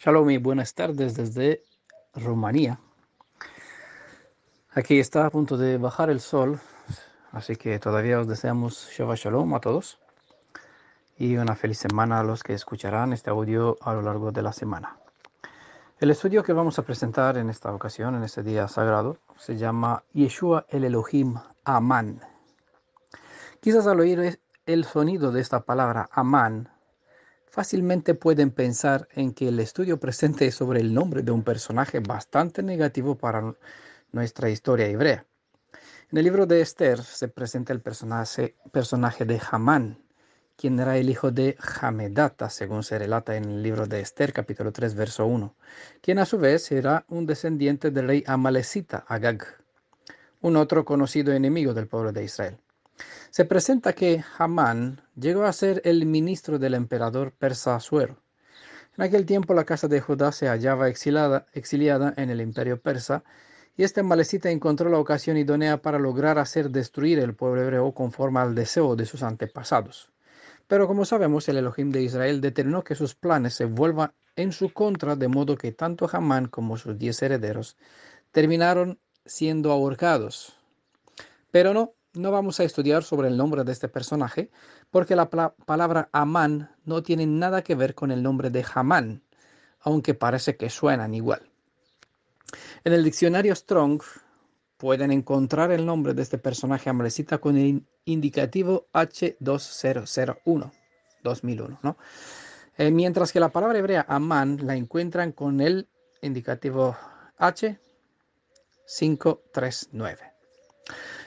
Shalom y buenas tardes desde Rumanía. Aquí está a punto de bajar el sol, así que todavía os deseamos Shabbat Shalom a todos y una feliz semana a los que escucharán este audio a lo largo de la semana. El estudio que vamos a presentar en esta ocasión, en este día sagrado, se llama Yeshua el Elohim Amán. Quizás al oír el sonido de esta palabra Amán, fácilmente pueden pensar en que el estudio presente es sobre el nombre de un personaje bastante negativo para nuestra historia hebrea. En el libro de Esther se presenta el personaje de Hamán, quien era el hijo de Hamedata, según se relata en el libro de Esther, capítulo 3, verso 1, quien a su vez era un descendiente del rey amalecita, Agag, un otro conocido enemigo del pueblo de Israel. Se presenta que Hamán llegó a ser el ministro del emperador persa Asuero. En aquel tiempo la casa de Judá se hallaba exiliada en el imperio persa, y este amalecita encontró la ocasión idónea para lograr hacer destruir el pueblo hebreo conforme al deseo de sus antepasados. Pero como sabemos, el Elohim de Israel determinó que sus planes se vuelvan en su contra, de modo que tanto Hamán como sus 10 herederos terminaron siendo ahorcados. Pero no vamos a estudiar sobre el nombre de este personaje, porque la palabra Amán no tiene nada que ver con el nombre de Hamán, aunque parece que suenan igual. En el diccionario Strong pueden encontrar el nombre de este personaje amalecita con el indicativo H2001, 2001, ¿no? Mientras que la palabra hebrea Amán la encuentran con el indicativo H539.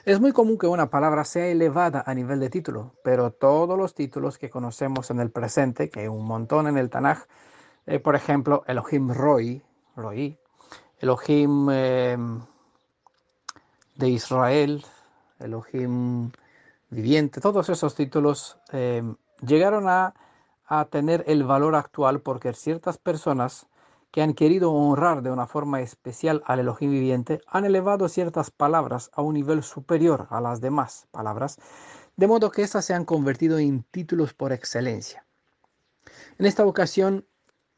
Es muy común que una palabra sea elevada a nivel de título, pero todos los títulos que conocemos en el presente, que hay un montón en el Tanaj, por ejemplo, Elohim Roy, Elohim de Israel, Elohim viviente, todos esos títulos llegaron a tener el valor actual porque ciertas personas que han querido honrar de una forma especial al Elohim viviente han elevado ciertas palabras a un nivel superior a las demás palabras, de modo que éstas se han convertido en títulos por excelencia. En esta ocasión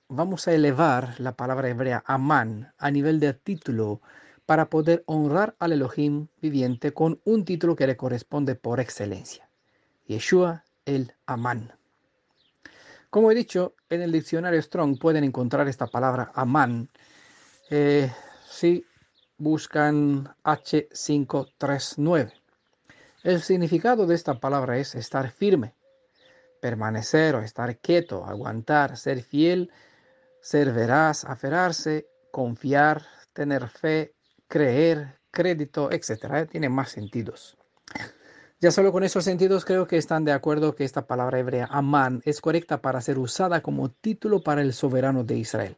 vamos a elevar la palabra hebrea Amán a nivel de título para poder honrar al Elohim viviente con un título que le corresponde por excelencia: Yeshua el Amán. Como he dicho, en el diccionario Strong pueden encontrar esta palabra Amán si buscan H539. El significado de esta palabra es estar firme, permanecer o estar quieto, aguantar, ser fiel, ser veraz, aferrarse, confiar, tener fe, creer, crédito, etc. Tiene más sentidos. Ya solo con esos sentidos creo que están de acuerdo que esta palabra hebrea Amán es correcta para ser usada como título para el soberano de Israel.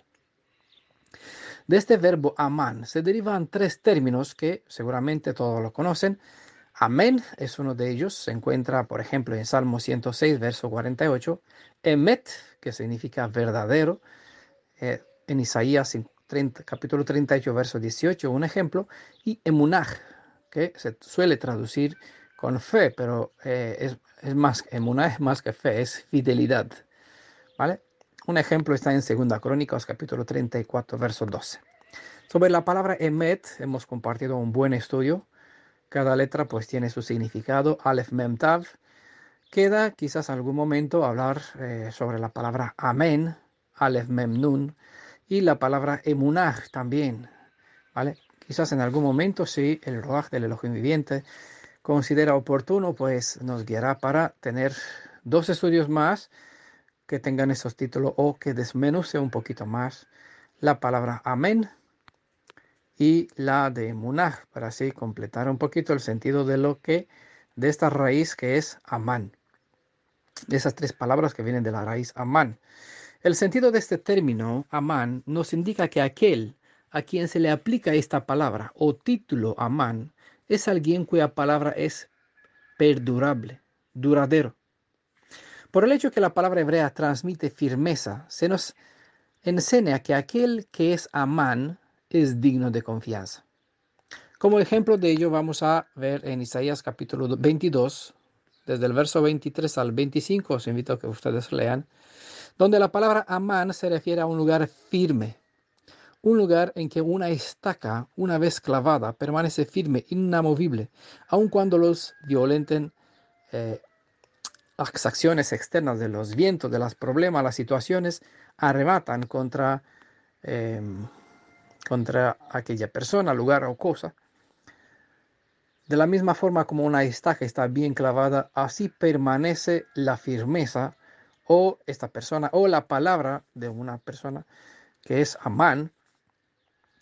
De este verbo Amán se derivan 3 términos que seguramente todos lo conocen. Amén es uno de ellos, se encuentra por ejemplo en Salmo 106, verso 48. Emet, que significa verdadero, en Isaías capítulo 38, verso 18, un ejemplo. Y emunaj, que se suele traducir con fe, pero es más, emunaj es más que fe, es fidelidad, ¿vale? Un ejemplo está en 2 Crónicas, capítulo 34, verso 12. Sobre la palabra emet hemos compartido un buen estudio. Cada letra pues tiene su significado. Aleph Mem Tav. Queda quizás algún momento hablar sobre la palabra amén, Aleph Mem Nun, y la palabra emunaj también, ¿vale? Quizás en algún momento, si el Ruach del Elohim viviente considera oportuno, pues nos guiará para tener 2 estudios más que tengan esos títulos o que desmenuce un poquito más la palabra amén y la de emunaj, para así completar un poquito el sentido de esta raíz que es amán, de esas 3 palabras que vienen de la raíz amán. El sentido de este término, Amán, nos indica que aquel a quien se le aplica esta palabra o título Amán es alguien cuya palabra es perdurable, duradero. Por el hecho que la palabra hebrea transmite firmeza, se nos enseña que aquel que es Amán es digno de confianza. Como ejemplo de ello vamos a ver en Isaías capítulo 22, desde el verso 23 al 25, os invito a que ustedes lean, donde la palabra Amán se refiere a un lugar firme, un lugar en que una estaca, una vez clavada, permanece firme, inamovible, aun cuando los violenten las acciones externas de los vientos, de los problemas, las situaciones, arrebatan eh, contra aquella persona, lugar o cosa. De la misma forma como una estaca está bien clavada, así permanece la firmeza o esta persona o la palabra de una persona que es Amán,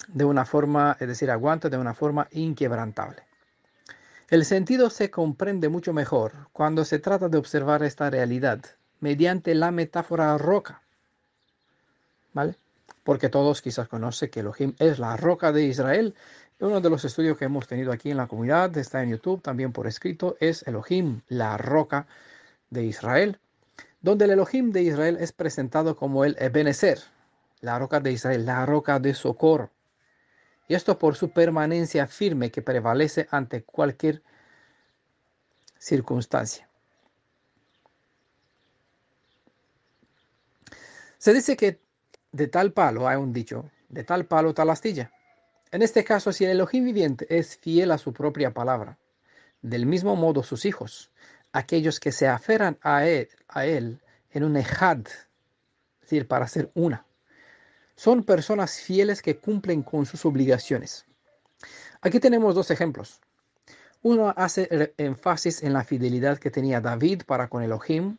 de una forma, es decir, aguanta de una forma inquebrantable. El sentido se comprende mucho mejor cuando se trata de observar esta realidad mediante la metáfora roca, ¿vale? Porque todos quizás conocen que Elohim es la roca de Israel. Uno de los estudios que hemos tenido aquí en la comunidad, está en YouTube, también por escrito, es Elohim, la roca de Israel, donde el Elohim de Israel es presentado como el Ebenezer, la roca de Israel, la roca de socorro. Y esto por su permanencia firme que prevalece ante cualquier circunstancia. Se dice que de tal palo, hay un dicho, de tal palo tal astilla. En este caso, si el Elohim viviente es fiel a su propia palabra, del mismo modo sus hijos, aquellos que se aferran a él en un ejad, es decir, para ser una, son personas fieles que cumplen con sus obligaciones. Aquí tenemos dos ejemplos. Uno hace énfasis en la fidelidad que tenía David para con Elohim,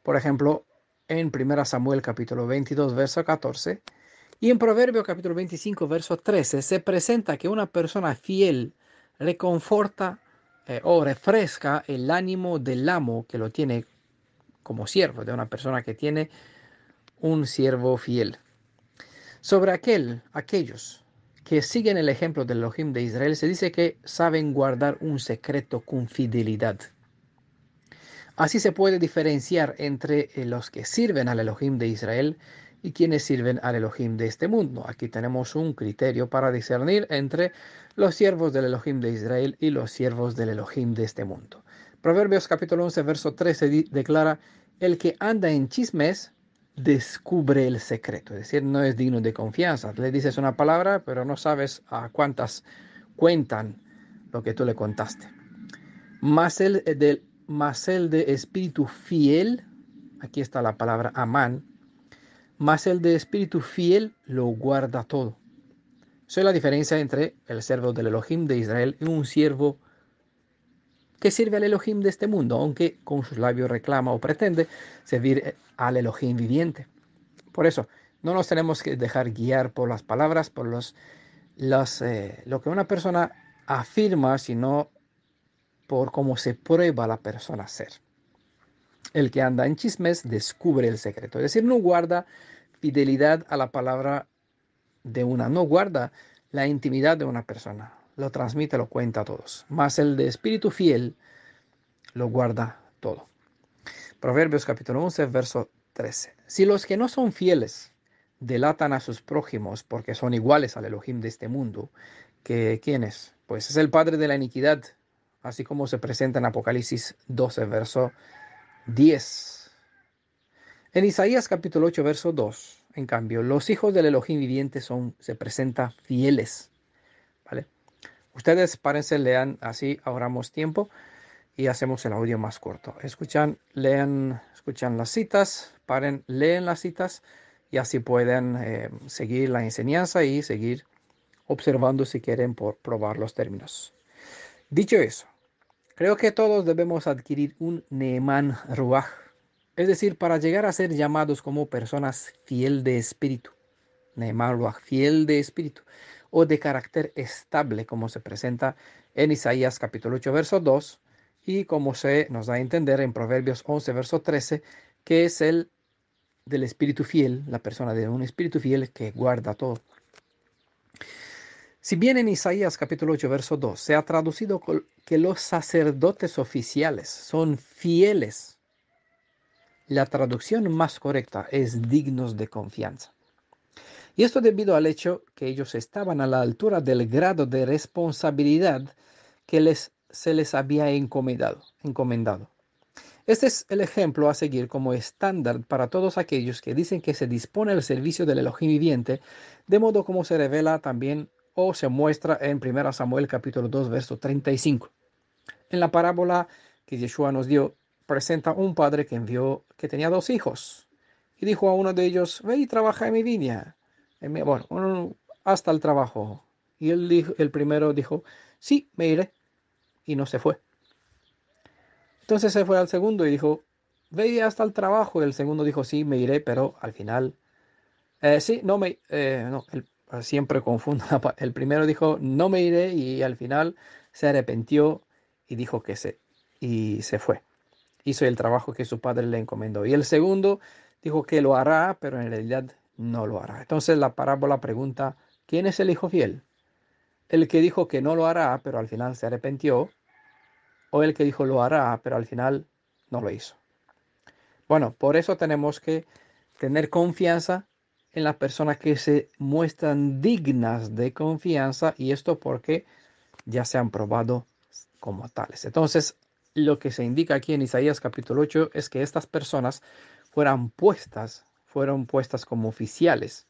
por ejemplo, en 1 Samuel capítulo 22, verso 14, y en Proverbio capítulo 25, verso 13, se presenta que una persona fiel reconforta o refresca el ánimo del amo que lo tiene como siervo, de una persona que tiene un siervo fiel. Sobre aquellos que siguen el ejemplo del Elohim de Israel, se dice que saben guardar un secreto con fidelidad. Así se puede diferenciar entre los que sirven al Elohim de Israel y quienes sirven al Elohim de este mundo. Aquí tenemos un criterio para discernir entre los siervos del Elohim de Israel y los siervos del Elohim de este mundo. Proverbios capítulo 11, verso 13 declara, el que anda en chismes descubre el secreto, es decir, no es digno de confianza. Le dices una palabra, pero no sabes a cuántas cuentan lo que tú le contaste. Mas el de espíritu fiel, aquí está la palabra amán, mas el de espíritu fiel lo guarda todo. Esa es la diferencia entre el siervo del Elohim de Israel y un siervo que sirve al Elohim de este mundo, aunque con sus labios reclama o pretende servir al Elohim viviente. Por eso, no nos tenemos que dejar guiar por las palabras, por lo que una persona afirma, sino por cómo se prueba la persona a ser. El que anda en chismes descubre el secreto, es decir, no guarda fidelidad a la palabra no guarda la intimidad de una persona, lo transmite, lo cuenta a todos, mas el de espíritu fiel lo guarda todo. Proverbios capítulo 11, verso 13. Si los que no son fieles delatan a sus prójimos porque son iguales al Elohim de este mundo, ¿quién es? Pues es el padre de la iniquidad, así como se presenta en Apocalipsis 12, verso 10. En Isaías capítulo 8, verso 2, en cambio, los hijos del Elohim viviente se presentan fieles, ¿vale? Ustedes párense, lean, así ahorramos tiempo y hacemos el audio más corto. Escuchan las citas, paren, leen las citas y así pueden seguir la enseñanza y seguir observando si quieren por probar los términos. Dicho eso, creo que todos debemos adquirir un Neemán Ruach, es decir, para llegar a ser llamados como personas fiel de espíritu, Neemán Ruach, fiel de espíritu, o de carácter estable, como se presenta en Isaías capítulo 8, verso 2, y como se nos da a entender en Proverbios 11, verso 13, que es el del espíritu fiel, la persona de un espíritu fiel que guarda todo. Si bien en Isaías capítulo 8, verso 2 se ha traducido que los sacerdotes oficiales son fieles, la traducción más correcta es dignos de confianza. Y esto debido al hecho que ellos estaban a la altura del grado de responsabilidad que se les había encomendado. Este es el ejemplo a seguir como estándar para todos aquellos que dicen que se dispone el servicio del Elohim viviente, de modo como se revela también o se muestra en 1 Samuel capítulo 2, verso 35. En la parábola que Yeshua nos dio, presenta un padre que tenía dos hijos y dijo a uno de ellos: ve y trabaja en mi viña, hasta el trabajo. Y el primero dijo: sí, me iré, y no se fue. Entonces se fue al segundo y dijo: ve hasta el trabajo. Y el segundo dijo: sí, me iré, pero al final, sí, no me, no, siempre confundo. El primero dijo: no me iré, y al final se arrepintió y dijo y se fue. Hizo el trabajo que su padre le encomendó. Y el segundo dijo que lo hará, pero en realidad no lo hará. Entonces la parábola pregunta: ¿quién es el hijo fiel? ¿El que dijo que no lo hará, pero al final se arrepintió? ¿O el que dijo lo hará, pero al final no lo hizo? Bueno, por eso tenemos que tener confianza en las personas que se muestran dignas de confianza, y esto porque ya se han probado como tales. Entonces, lo que se indica aquí en Isaías capítulo 8 es que estas personas fueron puestas como oficiales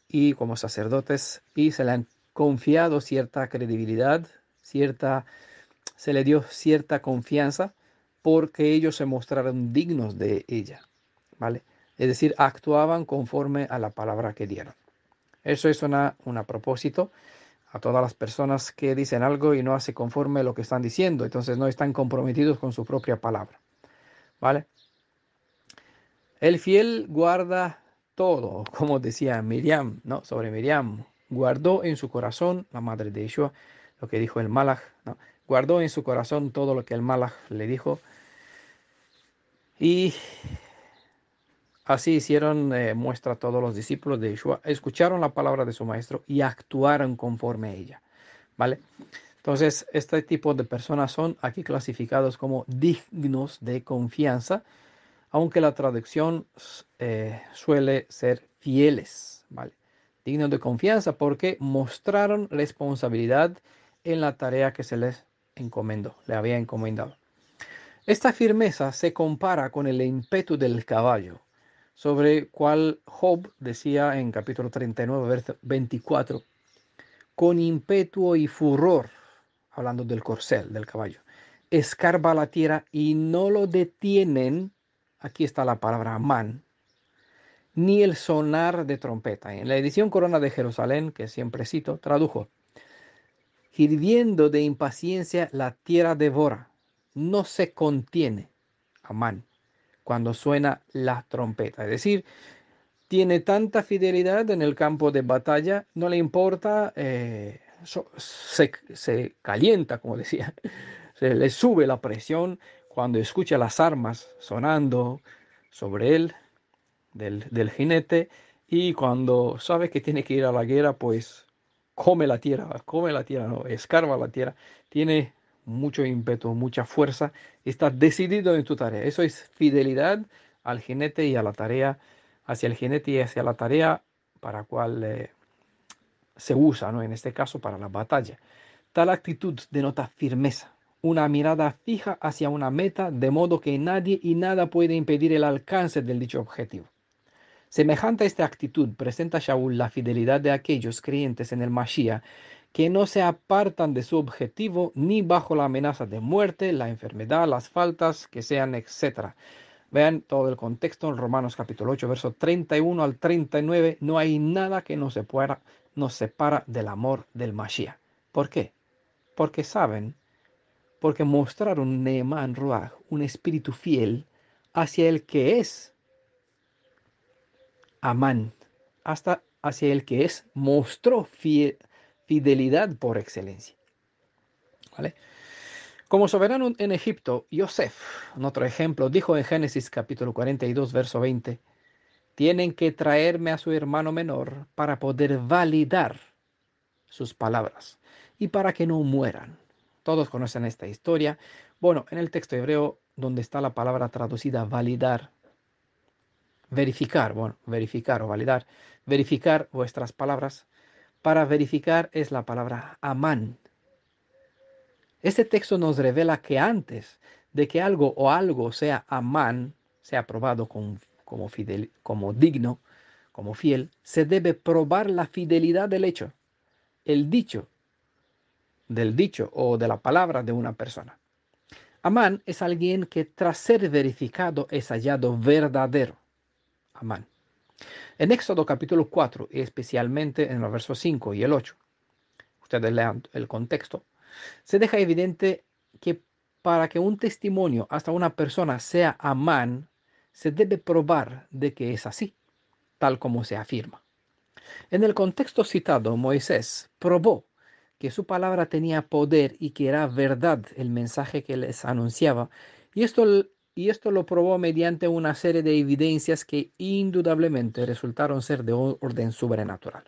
y como sacerdotes, y se le han confiado cierta credibilidad, se le dio cierta confianza porque ellos se mostraron dignos de ella, ¿vale? Es decir, actuaban conforme a la palabra que dieron. Eso es a propósito a todas las personas que dicen algo y no hace conforme a lo que están diciendo, entonces no están comprometidos con su propia palabra, ¿vale? El fiel guarda todo, como decía Miriam, ¿no? Sobre Miriam: guardó en su corazón, la madre de Yeshua, lo que dijo el Malach, ¿no? Guardó en su corazón todo lo que el Malach le dijo, y así hicieron muestra todos los discípulos de Yeshua, escucharon la palabra de su maestro y actuaron conforme a ella, ¿vale? Entonces, este tipo de personas son aquí clasificados como dignos de confianza, aunque la traducción suele ser fieles, ¿vale? Dignos de confianza porque mostraron responsabilidad en la tarea que se les le había encomendado. Esta firmeza se compara con el ímpetu del caballo, sobre cual Job decía en capítulo 39, verso 24: con ímpetu y furor, hablando del corcel, del caballo, escarba la tierra y no lo detienen. Aquí está la palabra man, ni el sonar de trompeta. En la edición Corona de Jerusalén, que siempre cito, tradujo: hirviendo de impaciencia la tierra devora, no se contiene, amán, cuando suena la trompeta. Es decir, tiene tanta fidelidad en el campo de batalla, no le importa, se calienta, como decía, se le sube la presión cuando escucha las armas sonando sobre él, del jinete, y cuando sabe que tiene que ir a la guerra, pues come la tierra, no, escarba la tierra, tiene mucho ímpetu, mucha fuerza, está decidido en tu tarea. Eso es fidelidad al jinete y a la tarea, hacia el jinete y hacia la tarea para cual se usa, ¿no? En este caso para la batalla. Tal actitud denota firmeza, una mirada fija hacia una meta, de modo que nadie y nada puede impedir el alcance del dicho objetivo. Semejante a esta actitud presenta Shaul la fidelidad de aquellos creyentes en el Mashiach que no se apartan de su objetivo ni bajo la amenaza de muerte, la enfermedad, las faltas que sean, etc. Vean todo el contexto en Romanos capítulo 8, verso 31 al 39. No hay nada que nos separa del amor del Mashiach. ¿Por qué? Porque saben, porque mostraron Neeman Ruach, un espíritu fiel hacia el que es Amán, hasta hacia el que es, mostró fidelidad por excelencia, ¿vale? Como soberano en Egipto, Yosef, en otro ejemplo, dijo en Génesis capítulo 42, verso 20: tienen que traerme a su hermano menor para poder validar sus palabras y para que no mueran. Todos conocen esta historia. Bueno, en el texto hebreo, donde está la palabra traducida validar, verificar o validar, verificar vuestras palabras. Para verificar es la palabra amán. Este texto nos revela que antes de que algo sea amán, sea probado como digno, como fiel, se debe probar la fidelidad del hecho, el dicho, del dicho o de la palabra de una persona. Amán es alguien que tras ser verificado es hallado verdadero. Amán. En Éxodo capítulo 4, y especialmente en los versos 5 y el 8, ustedes lean el contexto, se deja evidente que para que un testimonio hasta una persona sea amán, se debe probar de que es así, tal como se afirma. En el contexto citado, Moisés probó que su palabra tenía poder y que era verdad el mensaje que les anunciaba, y esto lo probó mediante una serie de evidencias que indudablemente resultaron ser de orden sobrenatural.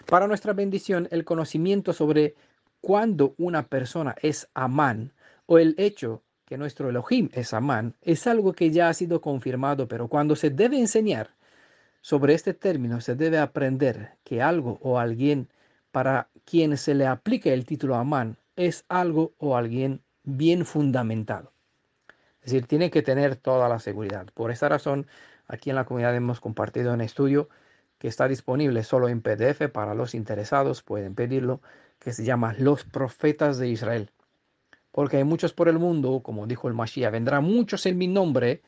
Para nuestra bendición, el conocimiento sobre cuándo una persona es Amán o el hecho que nuestro Elohim es Amán es algo que ya ha sido confirmado, pero cuando se debe enseñar sobre este término, se debe aprender que algo o alguien para quien se le aplique el título Amán es algo o alguien bien fundamentado. Es decir, tiene que tener toda la seguridad. Por esta razón, aquí en la comunidad hemos compartido un estudio que está disponible solo en PDF para los interesados, pueden pedirlo, que se llama Los Profetas de Israel. Porque hay muchos por el mundo, como dijo el Mashiach, vendrán muchos en mi nombre,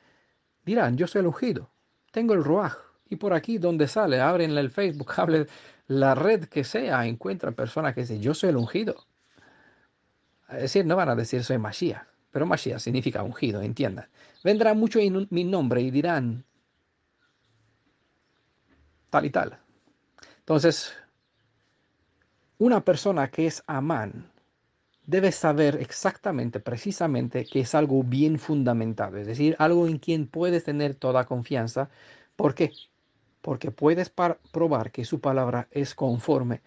dirán, yo soy el ungido, tengo el Ruaj. Y por aquí donde sale, abren el Facebook, abren la red que sea, encuentran personas que dicen, yo soy el ungido. Es decir, no van a decir soy Mashiach, pero Mashiach significa ungido, entiendan. Vendrán muchos en mi nombre y dirán tal y tal. Entonces, una persona que es Amán debe saber exactamente, precisamente, que es algo bien fundamentado, es decir, algo en quien puedes tener toda confianza. ¿Por qué? Porque puedes probar que su palabra es conforme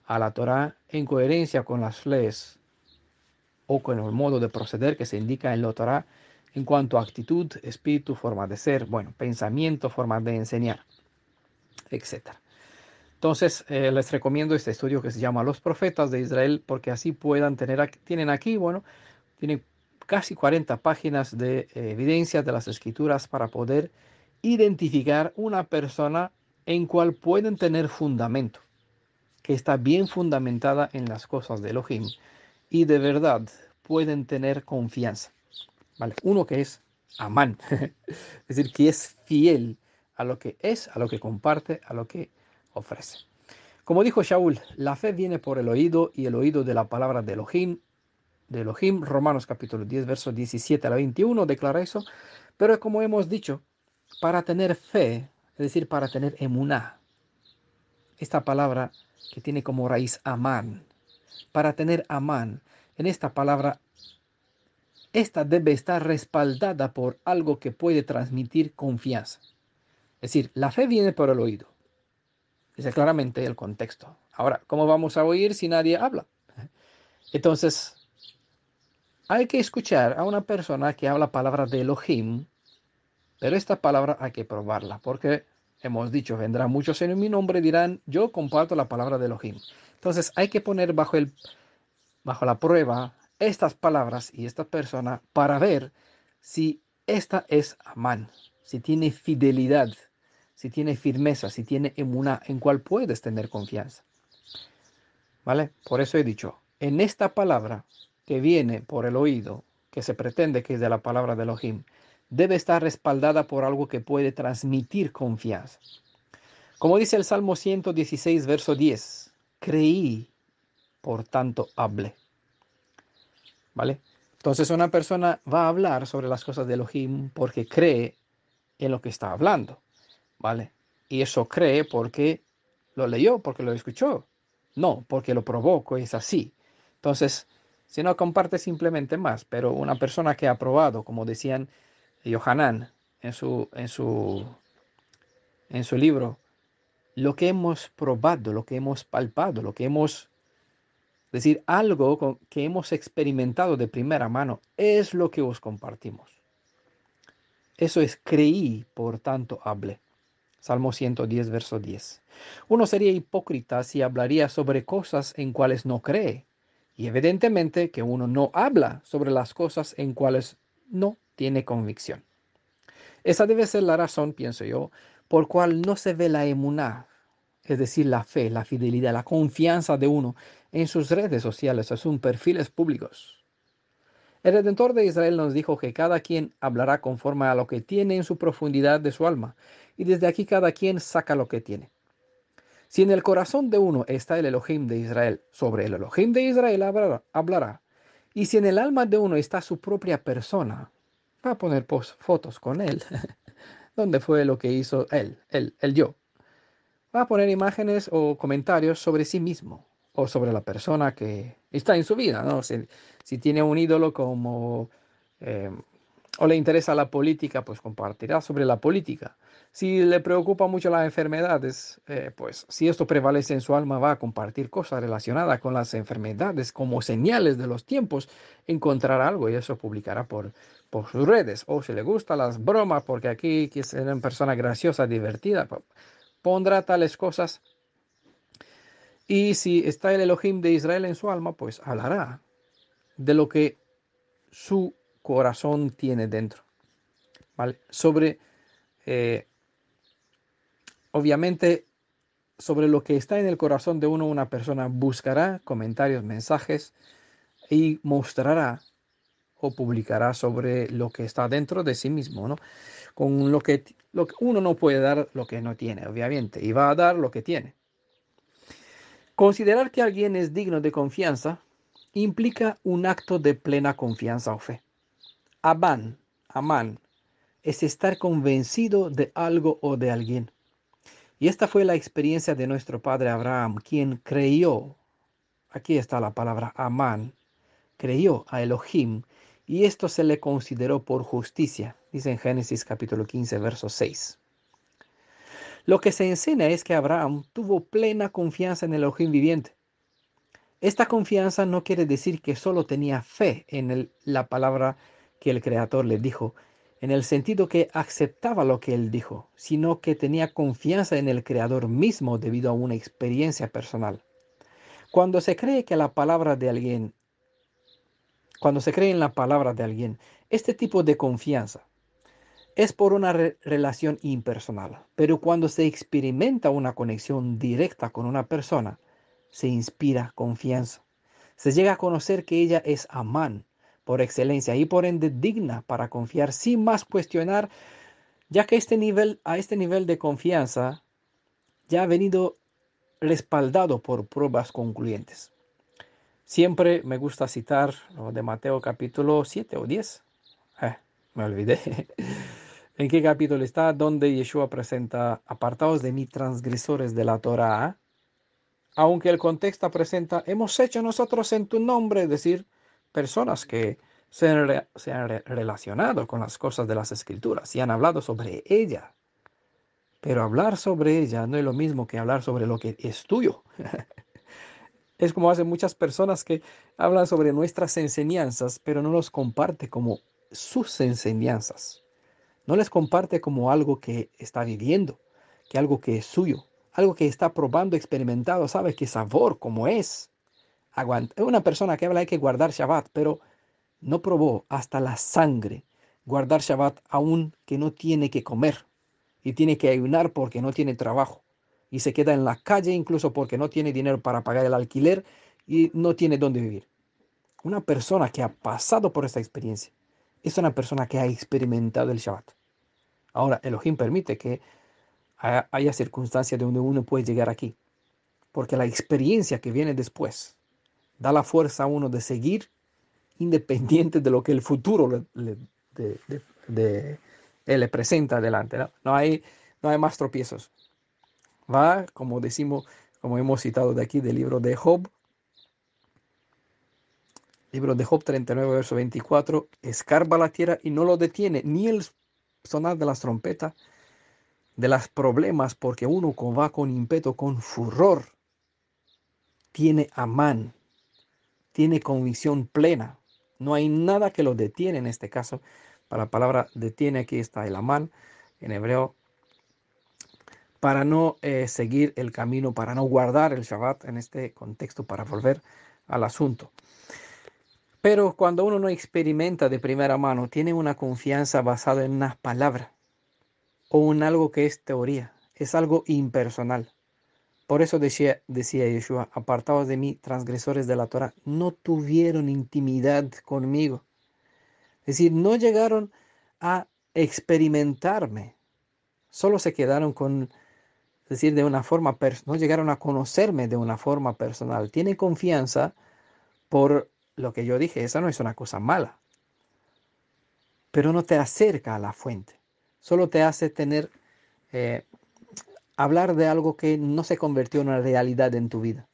a la Torá en coherencia con las leyes o con el modo de proceder que se indica en la Torá en cuanto a actitud, espíritu, forma de ser, bueno, pensamiento, forma de enseñar, etcétera. Entonces, les recomiendo este estudio que se llama Los Profetas de Israel, porque así tienen aquí, bueno, tienen casi 40 páginas de evidencias de las escrituras para poder identificar una persona en cual pueden tener fundamento, que está bien fundamentada en las cosas de Elohim y de verdad pueden tener confianza. ¿Vale? Uno que es Amán, es decir, que es fiel a lo que es, a lo que comparte, a lo que ofrece. Como dijo Shaul, la fe viene por el oído y el oído de la palabra de Elohim. Romanos capítulo 10, versos 17 a 21 declara eso. Pero como hemos dicho, para tener fe, es decir, para tener emuná, esta palabra que tiene como raíz amán, para tener amán, en esta palabra, esta debe estar respaldada por algo que puede transmitir confianza. Es decir, la fe viene por el oído. Dice claramente el contexto. Ahora, ¿cómo vamos a oír si nadie habla? Entonces, hay que escuchar a una persona que habla palabra de Elohim, pero esta palabra hay que probarla, porque hemos dicho, vendrán muchos en mi nombre y dirán, yo comparto la palabra de Elohim. Entonces, hay que poner bajo la prueba estas palabras y esta persona para ver si esta es Amán, si tiene fidelidad, si tiene firmeza, si tiene emuná, en cual puedes tener confianza. ¿Vale? Por eso he dicho, en esta palabra que viene por el oído, que se pretende que es de la palabra de Elohim, debe estar respaldada por algo que puede transmitir confianza. Como dice el Salmo 116, verso 10, creí, por tanto hablé. ¿Vale? Entonces una persona va a hablar sobre las cosas de Elohim porque cree en lo que está hablando. ¿Vale? Y eso cree porque lo leyó, porque lo escuchó. No, porque lo probó, que es así. Entonces, si no comparte simplemente más, pero una persona que ha probado, como decían Yohanan en su libro, lo que hemos probado, lo que hemos palpado, lo que hemos, es decir, algo que hemos experimentado de primera mano, es lo que os compartimos. Eso es creí, por tanto hablé. Salmo 110, verso 10. Uno sería hipócrita si hablaría sobre cosas en cuales no cree, Y evidentemente que uno no habla sobre las cosas en cuales no tiene convicción. Esa debe ser la razón, pienso yo, por cual no se ve la emuná, es decir, la fe, la fidelidad, la confianza de uno en sus redes sociales, en sus perfiles públicos. El Redentor de Israel nos dijo que cada quien hablará conforme a lo que tiene en su profundidad de su alma, y desde aquí cada quien saca lo que tiene. Si en el corazón de uno está el Elohim de Israel, sobre el Elohim de Israel hablará. Y si en el alma de uno está su propia persona, va a poner fotos con él. ¿Dónde fue lo que hizo él, el yo? Va a poner imágenes o comentarios sobre sí mismo o sobre la persona que está en su vida, ¿no? Si tiene un ídolo como eh, o le interesa la política, pues compartirá sobre la política. Si le preocupa mucho las enfermedades, pues si esto prevalece en su alma, va a compartir cosas relacionadas con las enfermedades como señales de los tiempos, encontrar algo y eso publicará por sus redes. O si le gustan las bromas, porque aquí que es una persona graciosa, divertida, pondrá tales cosas. Y si está el Elohim de Israel en su alma, pues hablará de lo que su corazón tiene dentro. ¿Vale? Eh, obviamente, sobre lo que está en el corazón de uno, una persona buscará comentarios, mensajes y mostrará o publicará sobre lo que está dentro de sí mismo, ¿no? Con lo que uno no puede dar lo que no tiene, obviamente, y va a dar lo que tiene. Considerar que alguien es digno de confianza implica un acto de plena confianza o fe. Amán, es estar convencido de algo o de alguien. Y esta fue la experiencia de nuestro padre Abraham, quien creyó, aquí está la palabra Amán, creyó a Elohim, y esto se le consideró por justicia, dice en Génesis capítulo 15, verso 6. Lo que se enseña es que Abraham tuvo plena confianza en Elohim viviente. Esta confianza no quiere decir que solo tenía fe en la palabra que el Creador le dijo, en el sentido que aceptaba lo que él dijo, sino que tenía confianza en el Creador mismo debido a una experiencia personal. Cuando se cree que la palabra de alguien, cuando se cree en la palabra de alguien, este tipo de confianza es por una relación impersonal, pero cuando se experimenta una conexión directa con una persona, se inspira confianza. Se llega a conocer que ella es Amán por excelencia y por ende digna para confiar sin más cuestionar, ya que a este nivel de confianza ya ha venido respaldado por pruebas concluyentes. Siempre me gusta citar lo de Mateo capítulo 7 o 10. Me olvidé. ¿En qué capítulo está? Donde Yeshua presenta, apartaos de mí, transgresores de la Torá. Aunque el contexto presenta, hemos hecho nosotros en tu nombre, es decir, personas que se han relacionado con las cosas de las Escrituras y han hablado sobre ella. Pero hablar sobre ella no es lo mismo que hablar sobre lo que es tuyo. Es como hacen muchas personas que hablan sobre nuestras enseñanzas, pero no los comparte como sus enseñanzas. No les comparte como algo que está viviendo, que algo que es suyo, algo que está probando, experimentado, sabe qué sabor, cómo es. Una persona que habla hay que guardar Shabbat, pero no probó hasta la sangre guardar Shabbat aún que no tiene que comer y tiene que ayunar porque no tiene trabajo y se queda en la calle incluso porque no tiene dinero para pagar el alquiler y no tiene dónde vivir. Una persona que ha pasado por esta experiencia es una persona que ha experimentado el Shabbat. Ahora, Elohim permite que haya circunstancias donde uno puede llegar aquí, porque la experiencia que viene después da la fuerza a uno de seguir independiente de lo que el futuro le presenta adelante. ¿No? No hay más tropiezos. Va, como decimos, como hemos citado de aquí del libro de Job 39, verso 24, escarba la tierra y no lo detiene, ni el sonar de las trompetas, de los problemas, porque uno va con ímpetu, con furor, tiene amán, tiene convicción plena. No hay nada que lo detiene en este caso. Para la palabra detiene, aquí está el amán en hebreo, para no seguir el camino, para no guardar el Shabbat en este contexto, para volver al asunto. Pero cuando uno no experimenta de primera mano, tiene una confianza basada en una palabra o en algo que es teoría, es algo impersonal. Por eso decía Yeshua, apartados de mí, transgresores de la Torah, no tuvieron intimidad conmigo. Es decir, no llegaron a experimentarme, solo se quedaron con, es decir, de una forma, no llegaron a conocerme de una forma personal. Tienen confianza por lo que yo dije, esa no es una cosa mala, pero no te acerca a la fuente, solo te hace tener, eh, hablar de algo que no se convirtió en una realidad en tu vida.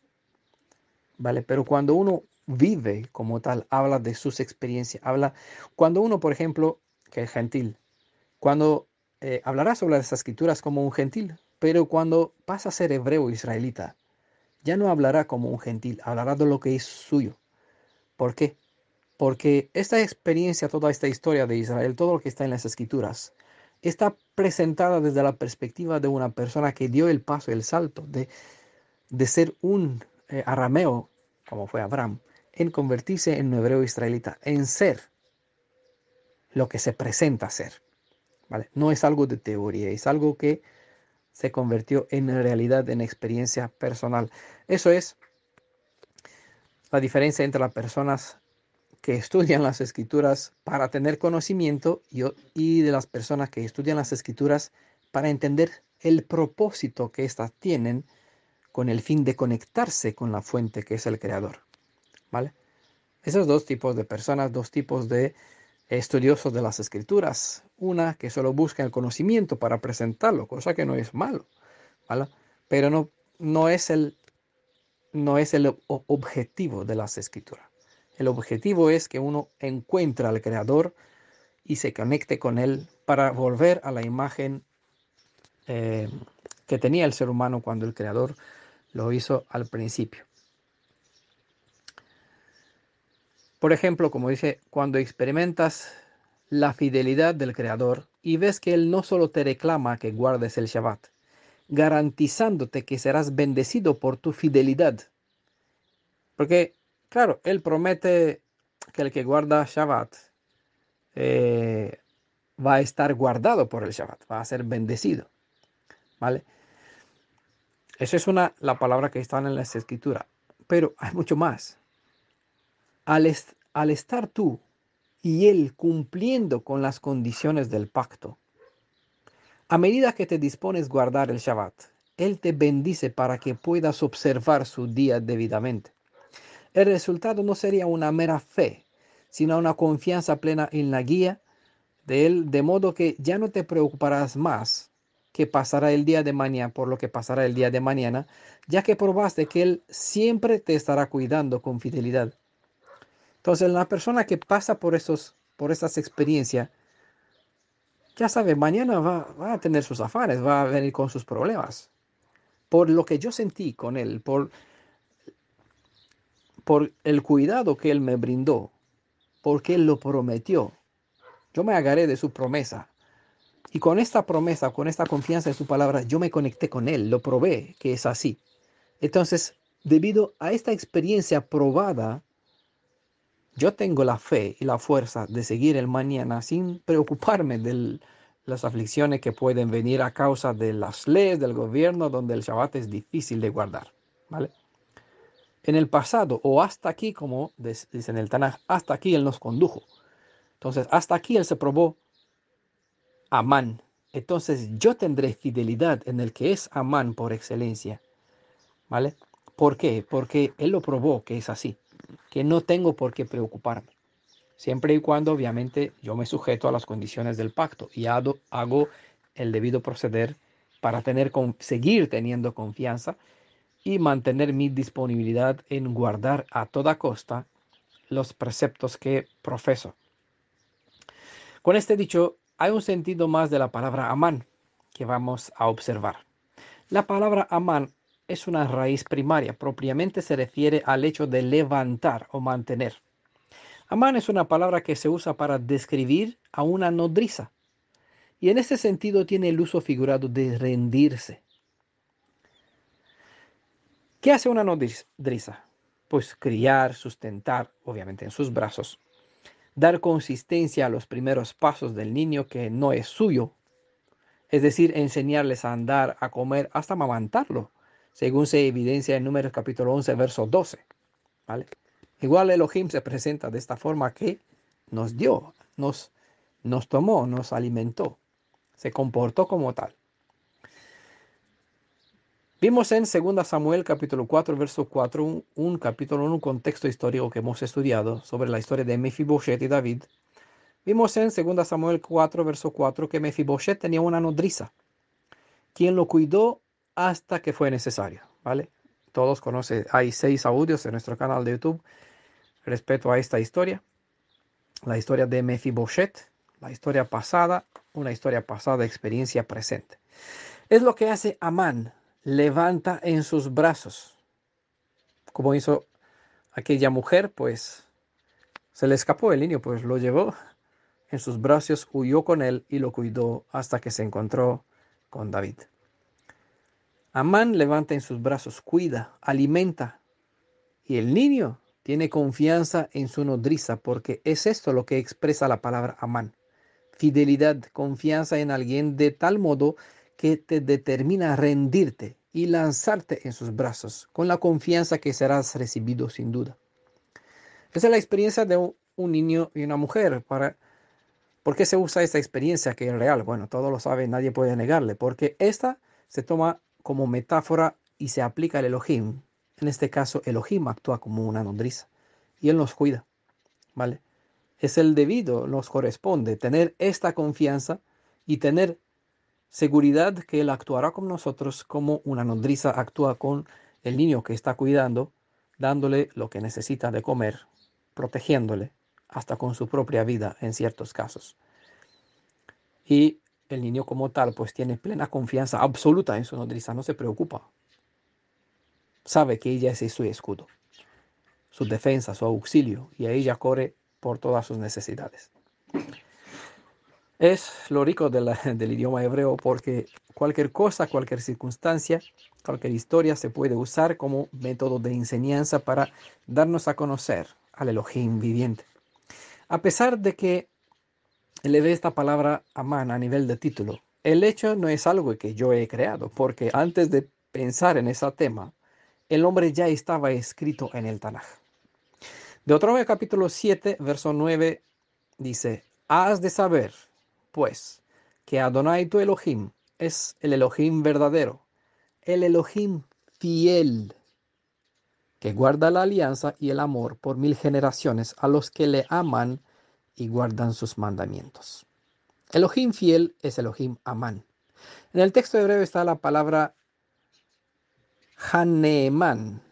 ¿Vale? Pero cuando uno vive como tal, habla de sus experiencias, cuando uno, por ejemplo, que es gentil, cuando hablará sobre las escrituras como un gentil, pero cuando pasa a ser hebreo israelita, ya no hablará como un gentil, hablará de lo que es suyo. ¿Por qué? Porque esta experiencia, toda esta historia de Israel, todo lo que está en las escrituras, está presentada desde la perspectiva de una persona que dio el paso, el salto de ser un arameo, como fue Abraham, en convertirse en un hebreo israelita, en ser lo que se presenta ser. ¿Vale? No es algo de teoría, es algo que se convirtió en realidad, en experiencia personal. Eso es la diferencia entre las personas que estudian las escrituras para tener conocimiento y de las personas que estudian las escrituras para entender el propósito que éstas tienen con el fin de conectarse con la fuente que es el creador. ¿Vale? Esos dos tipos de personas, dos tipos de estudiosos de las escrituras. Una que solo busca el conocimiento para presentarlo, cosa que no es malo, ¿vale? Pero no es el objetivo de las escrituras. El objetivo es que uno encuentre al Creador y se conecte con Él para volver a la imagen eh, que tenía el ser humano cuando el Creador lo hizo al principio. Por ejemplo, como dice, cuando experimentas la fidelidad del Creador y ves que Él no solo te reclama que guardes el Shabbat, garantizándote que serás bendecido por tu fidelidad. Porque, claro, Él promete que el que guarda Shabbat eh, va a estar guardado por el Shabbat, va a ser bendecido. ¿Vale? Esa es la palabra que está en las escrituras. Pero hay mucho más. Al estar tú y Él cumpliendo con las condiciones del pacto, a medida que te dispones a guardar el Shabbat, Él te bendice para que puedas observar su día debidamente. El resultado no sería una mera fe, sino una confianza plena en la guía de Él, de modo que ya no te preocuparás más que pasará el día de mañana por lo que pasará el día de mañana, ya que probaste que Él siempre te estará cuidando con fidelidad. Entonces, la persona que pasa por estas experiencias, ya sabe, mañana va a tener sus afanes, va a venir con sus problemas. Por lo que yo sentí con Él, por el cuidado que Él me brindó, porque Él lo prometió, yo me agarré de su promesa. Y con esta promesa, con esta confianza en su palabra, yo me conecté con Él, lo probé que es así. Entonces, debido a esta experiencia probada, yo tengo la fe y la fuerza de seguir el mañana sin preocuparme de las aflicciones que pueden venir a causa de las leyes del gobierno donde el Shabbat es difícil de guardar. ¿Vale? En el pasado o hasta aquí, como dice en el Tanaj, hasta aquí Él nos condujo. Entonces, hasta aquí Él se probó Amán. Entonces yo tendré fidelidad en el que es Amán por excelencia. ¿Vale? ¿Por qué? Porque Él lo probó que es así, que no tengo por qué preocuparme. Siempre y cuando obviamente yo me sujeto a las condiciones del pacto y hago el debido proceder para seguir teniendo confianza y mantener mi disponibilidad en guardar a toda costa los preceptos que profeso. Con este dicho, hay un sentido más de la palabra amán que vamos a observar. La palabra amán es una raíz primaria, propiamente se refiere al hecho de levantar o mantener. Amán es una palabra que se usa para describir a una nodriza y en este sentido tiene el uso figurado de rendirse. ¿Qué hace una nodriza? pues criar, sustentar, obviamente en sus brazos, dar consistencia a los primeros pasos del niño que no es suyo, es decir, enseñarles a andar, a comer, hasta amamantarlo, según se evidencia en Números capítulo 11, verso 12. ¿Vale? Igual Elohim se presenta de esta forma que nos dio, nos tomó, nos alimentó, se comportó como tal. Vimos en 2 Samuel capítulo 4, verso 4, un capítulo, un contexto histórico que hemos estudiado sobre la historia de Mefiboshet y David. Vimos en 2 Samuel 4, verso 4, que Mefiboshet tenía una nodriza, quien lo cuidó hasta que fue necesario, ¿vale? Todos conocen, hay 6 audios en nuestro canal de YouTube respecto a esta historia. La historia de Mefiboshet, la historia pasada, una historia pasada, experiencia presente. Es lo que hace Amán, levanta en sus brazos. Como hizo aquella mujer, pues se le escapó el niño, pues lo llevó en sus brazos, huyó con él y lo cuidó hasta que se encontró con David. Amán levanta en sus brazos, cuida, alimenta, y el niño tiene confianza en su nodriza, porque es esto lo que expresa la palabra Amán. Fidelidad, confianza en alguien de tal modo que te determina a rendirte y lanzarte en sus brazos, con la confianza que serás recibido sin duda. Esa es la experiencia de un niño y una mujer. ¿Por qué se usa esta experiencia que es real? Bueno, todos lo saben, nadie puede negarle, porque esta se toma como metáfora y se aplica al Elohim. En este caso, Elohim actúa como una nodriza y Él nos cuida, ¿vale? Es el debido, nos corresponde tener esta confianza y tener seguridad que Él actuará con nosotros como una nodriza actúa con el niño que está cuidando, dándole lo que necesita de comer, protegiéndole, hasta con su propia vida en ciertos casos. Y el niño como tal, pues tiene plena confianza absoluta en su nodriza, no se preocupa. Sabe que ella es su escudo, su defensa, su auxilio, y a ella corre por todas sus necesidades. Es lo rico del idioma hebreo porque cualquier cosa, cualquier circunstancia, cualquier historia se puede usar como método de enseñanza para darnos a conocer al Elohim viviente. A pesar de que le ve esta palabra Amán a nivel de título, el hecho no es algo que yo he creado, porque antes de pensar en ese tema, el nombre ya estaba escrito en el Tanaj. Deuteronomio capítulo 7, verso 9 dice: has de saber, pues, que Adonai tu Elohim es el Elohim verdadero, el Elohim fiel, que guarda la alianza y el amor por 1000 generaciones a los que le aman y guardan sus mandamientos. Elohim fiel es Elohim Amán. En el texto hebreo está la palabra Haneman,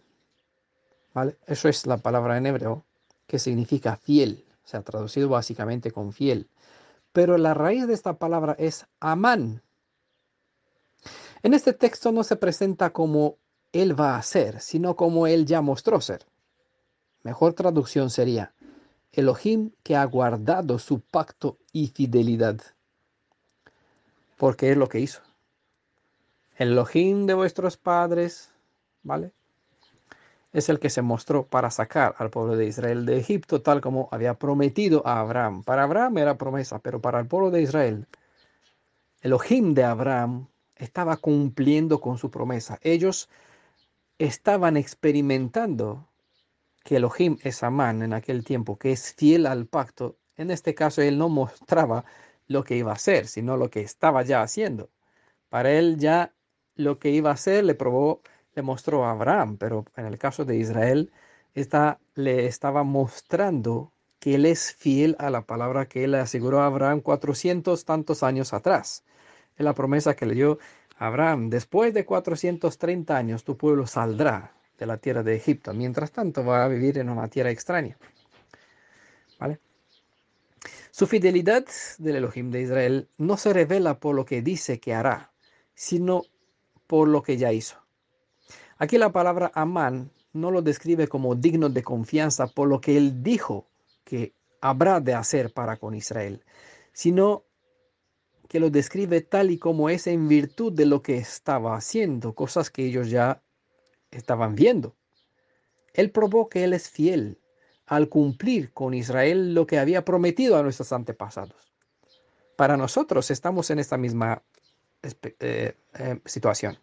¿vale? Eso es la palabra en hebreo que significa fiel, o sea, traducido básicamente con fiel. Pero la raíz de esta palabra es Amán. En este texto no se presenta como él va a ser, sino como él ya mostró ser. Mejor traducción sería Elohim que ha guardado su pacto y fidelidad. Porque es lo que hizo. El Elohim de vuestros padres, ¿vale? Es el que se mostró para sacar al pueblo de Israel de Egipto, tal como había prometido a Abraham. Para Abraham era promesa, pero para el pueblo de Israel, Elohim de Abraham estaba cumpliendo con su promesa. Ellos estaban experimentando que Elohim es Amán en aquel tiempo, que es fiel al pacto. En este caso, él no mostraba lo que iba a hacer, sino lo que estaba ya haciendo. Para él ya lo que iba a hacer le mostró a Abraham, pero en el caso de Israel, le estaba mostrando que él es fiel a la palabra que él le aseguró a Abraham 400 tantos años atrás. Es la promesa que le dio a Abraham: después de 430 años tu pueblo saldrá de la tierra de Egipto. Mientras tanto va a vivir en una tierra extraña. ¿Vale? Su fidelidad del Elohim de Israel no se revela por lo que dice que hará, sino por lo que ya hizo. Aquí la palabra Amán no lo describe como digno de confianza por lo que él dijo que habrá de hacer para con Israel, sino que lo describe tal y como es en virtud de lo que estaba haciendo, cosas que ellos ya estaban viendo, Él probó que Él es fiel al cumplir con Israel lo que había prometido a nuestros antepasados. Para nosotros estamos en esta misma situación.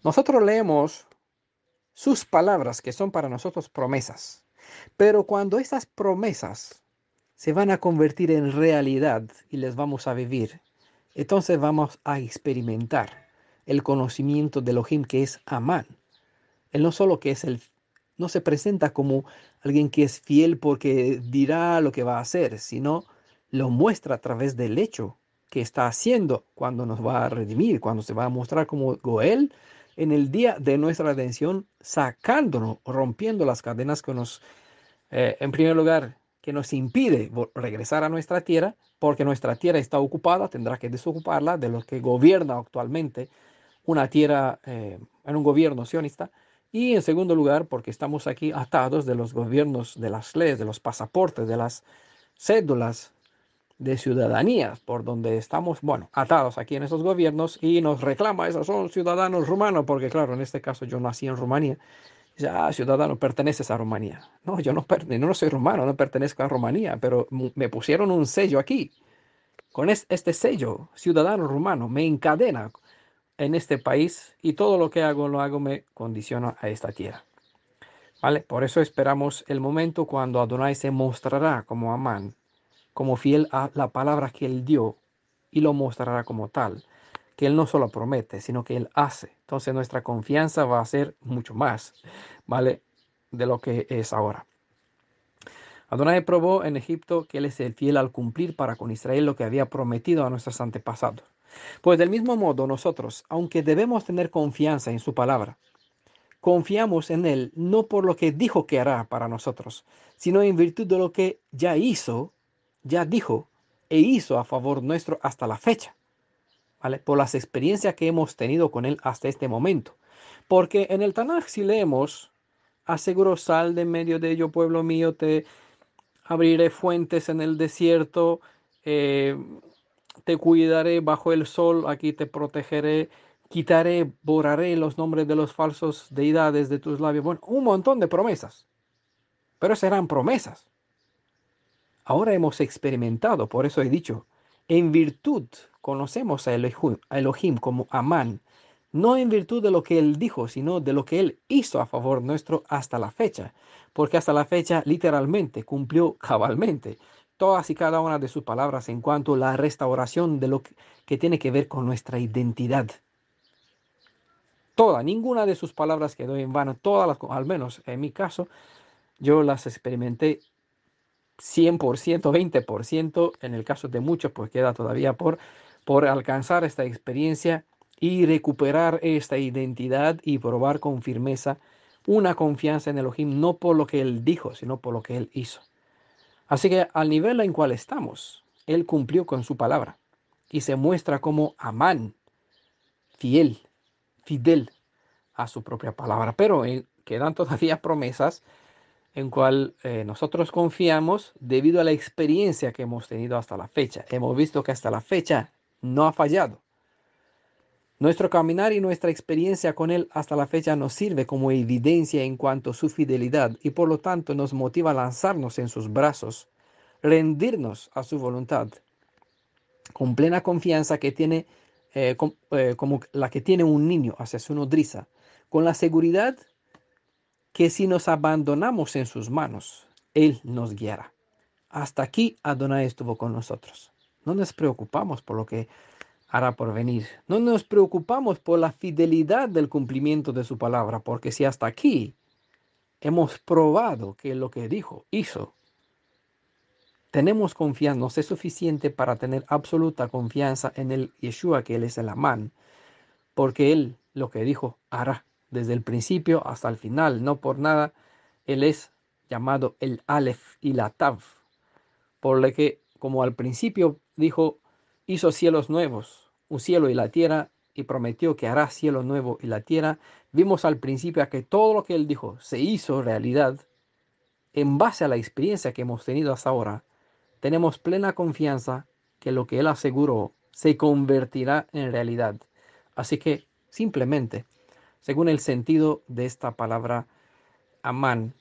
Nosotros leemos sus palabras, que son para nosotros promesas, pero cuando esas promesas se van a convertir en realidad y les vamos a vivir, entonces vamos a experimentar el conocimiento de Elohim, que es Amán. Él no solo que no se presenta como alguien que es fiel porque dirá lo que va a hacer, sino lo muestra a través del hecho que está haciendo cuando nos va a redimir, cuando se va a mostrar como Goel en el día de nuestra redención, sacándonos, rompiendo las cadenas que nos, en primer lugar, que nos impide regresar a nuestra tierra, porque nuestra tierra está ocupada, tendrá que desocuparla de los que gobierna actualmente una tierra en un gobierno sionista. Y en segundo lugar, porque estamos aquí atados de los gobiernos, de las leyes, de los pasaportes, de las cédulas de ciudadanía, por donde estamos, bueno, atados aquí en esos gobiernos y nos reclama, esos son ciudadanos rumanos, porque claro, en este caso yo nací en Rumanía. Ya, ciudadano, perteneces a Rumanía. No, yo no soy rumano, no pertenezco a Rumanía, pero me pusieron un sello aquí. Con este sello, ciudadano rumano, me encadena en este país y todo lo que hago, lo hago, me condiciona a esta tierra. ¿Vale? Por eso esperamos el momento cuando Adonai se mostrará como Amán, como fiel a la palabra que él dio y lo mostrará como tal, que él no solo promete, sino que él hace. Entonces nuestra confianza va a ser mucho más, ¿vale? De lo que es ahora. Adonai probó en Egipto que él es el fiel al cumplir para con Israel lo que había prometido a nuestros antepasados. Pues del mismo modo nosotros, aunque debemos tener confianza en su palabra, confiamos en él no por lo que dijo que hará para nosotros, sino en virtud de lo que ya hizo, ya dijo e hizo a favor nuestro hasta la fecha, ¿vale? Por las experiencias que hemos tenido con él hasta este momento. Porque en el Tanaj si leemos, aseguró sal de medio de ello, pueblo mío, te abriré fuentes en el desierto, eh, te cuidaré bajo el sol, aquí te protegeré, quitaré, borraré los nombres de los falsos deidades de tus labios. Bueno, un montón de promesas, pero serán promesas. Ahora hemos experimentado, por eso he dicho, en virtud conocemos a Elohim como Amán, no en virtud de lo que él dijo, sino de lo que él hizo a favor nuestro hasta la fecha, porque hasta la fecha literalmente cumplió cabalmente todas y cada una de sus palabras en cuanto a la restauración de lo que tiene que ver con nuestra identidad. Ninguna de sus palabras quedó en vano, todas las, al menos en mi caso, yo las experimenté 100%, 20%, en el caso de muchos, pues queda todavía por alcanzar esta experiencia y recuperar esta identidad y probar con firmeza una confianza en Elohim, no por lo que Él dijo, sino por lo que Él hizo. Así que al nivel en cual estamos, Él cumplió con su palabra y se muestra como Amán, fiel, fidel a su propia palabra. Pero quedan todavía promesas en cual nosotros confiamos debido a la experiencia que hemos tenido hasta la fecha. Hemos visto que hasta la fecha no ha fallado. Nuestro caminar y nuestra experiencia con Él hasta la fecha nos sirve como evidencia en cuanto a su fidelidad y por lo tanto nos motiva a lanzarnos en sus brazos, rendirnos a su voluntad, con plena confianza que tiene, como la que tiene un niño hacia su nodriza, con la seguridad que si nos abandonamos en sus manos, Él nos guiará. Hasta aquí Adonai estuvo con nosotros. No nos preocupamos por lo que hará por venir. No nos preocupamos por la fidelidad del cumplimiento de su palabra, porque si hasta aquí hemos probado que lo que dijo, hizo, tenemos confianza, nos es suficiente para tener absoluta confianza en el Yeshua, que Él es el Amán, porque Él lo que dijo hará desde el principio hasta el final. No por nada Él es llamado el Aleph y la Tav, por lo que como al principio dijo, hizo cielos nuevos, un cielo y la tierra, y prometió que hará cielo nuevo y la tierra. Vimos al principio a que todo lo que Él dijo se hizo realidad. En base a la experiencia que hemos tenido hasta ahora, tenemos plena confianza que lo que Él aseguró se convertirá en realidad. Así que simplemente, según el sentido de esta palabra Amán,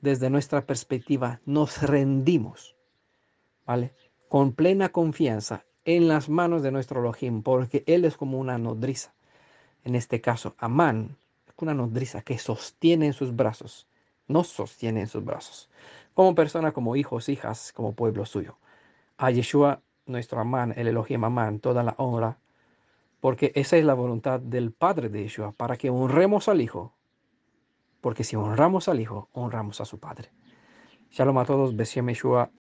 desde nuestra perspectiva, nos rendimos, ¿vale? Con plena confianza en las manos de nuestro Elohim, porque Él es como una nodriza. En este caso, Amán es una nodriza que sostiene en sus brazos, nos sostiene en sus brazos, como persona, como hijos, hijas, como pueblo suyo. A Yeshua, nuestro Amán, el Elohim Amán, toda la honra, porque esa es la voluntad del Padre de Yeshua, para que honremos al Hijo, porque si honramos al Hijo, honramos a su Padre. Shalom a todos, Beshem Yeshua.